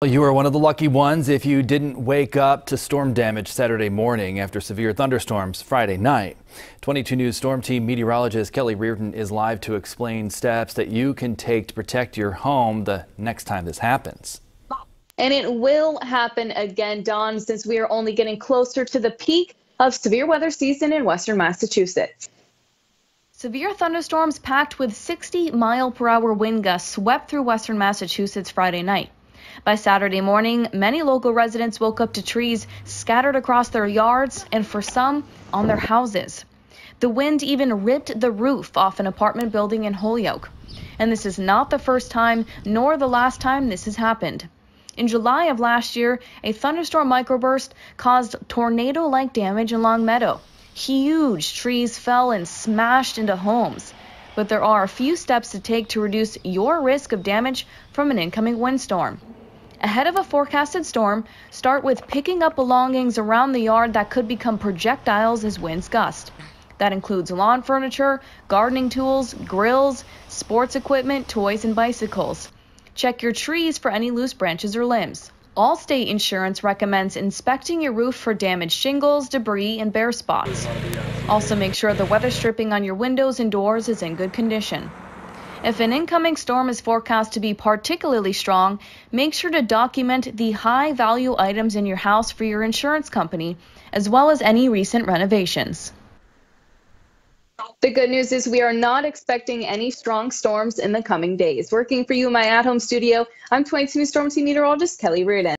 You are one of the lucky ones if you didn't wake up to storm damage Saturday morning after severe thunderstorms Friday night. 22 News Storm Team meteorologist Kelly Reardon is live to explain steps that you can take to protect your home the next time this happens. And it will happen again, Dawn, since we are only getting closer to the peak of severe weather season in western Massachusetts. Severe thunderstorms packed with 60-mile-per-hour wind gusts swept through western Massachusetts Friday night. By Saturday morning, many local residents woke up to trees scattered across their yards and, for some, on their houses. The wind even ripped the roof off an apartment building in Holyoke. And this is not the first time nor the last time this has happened. In July of last year, a thunderstorm microburst caused tornado-like damage in Long Meadow. Huge trees fell and smashed into homes. But there are a few steps to take to reduce your risk of damage from an incoming windstorm. Ahead of a forecasted storm, start with picking up belongings around the yard that could become projectiles as winds gust. That includes lawn furniture, gardening tools, grills, sports equipment, toys, and bicycles. Check your trees for any loose branches or limbs. Allstate Insurance recommends inspecting your roof for damaged shingles, debris, and bare spots. Also make sure the weather stripping on your windows and doors is in good condition. If an incoming storm is forecast to be particularly strong, make sure to document the high-value items in your house for your insurance company, as well as any recent renovations. The good news is we are not expecting any strong storms in the coming days. Working for you in my at-home studio, I'm 22 News Storm Team meteorologist Kelly Reardon.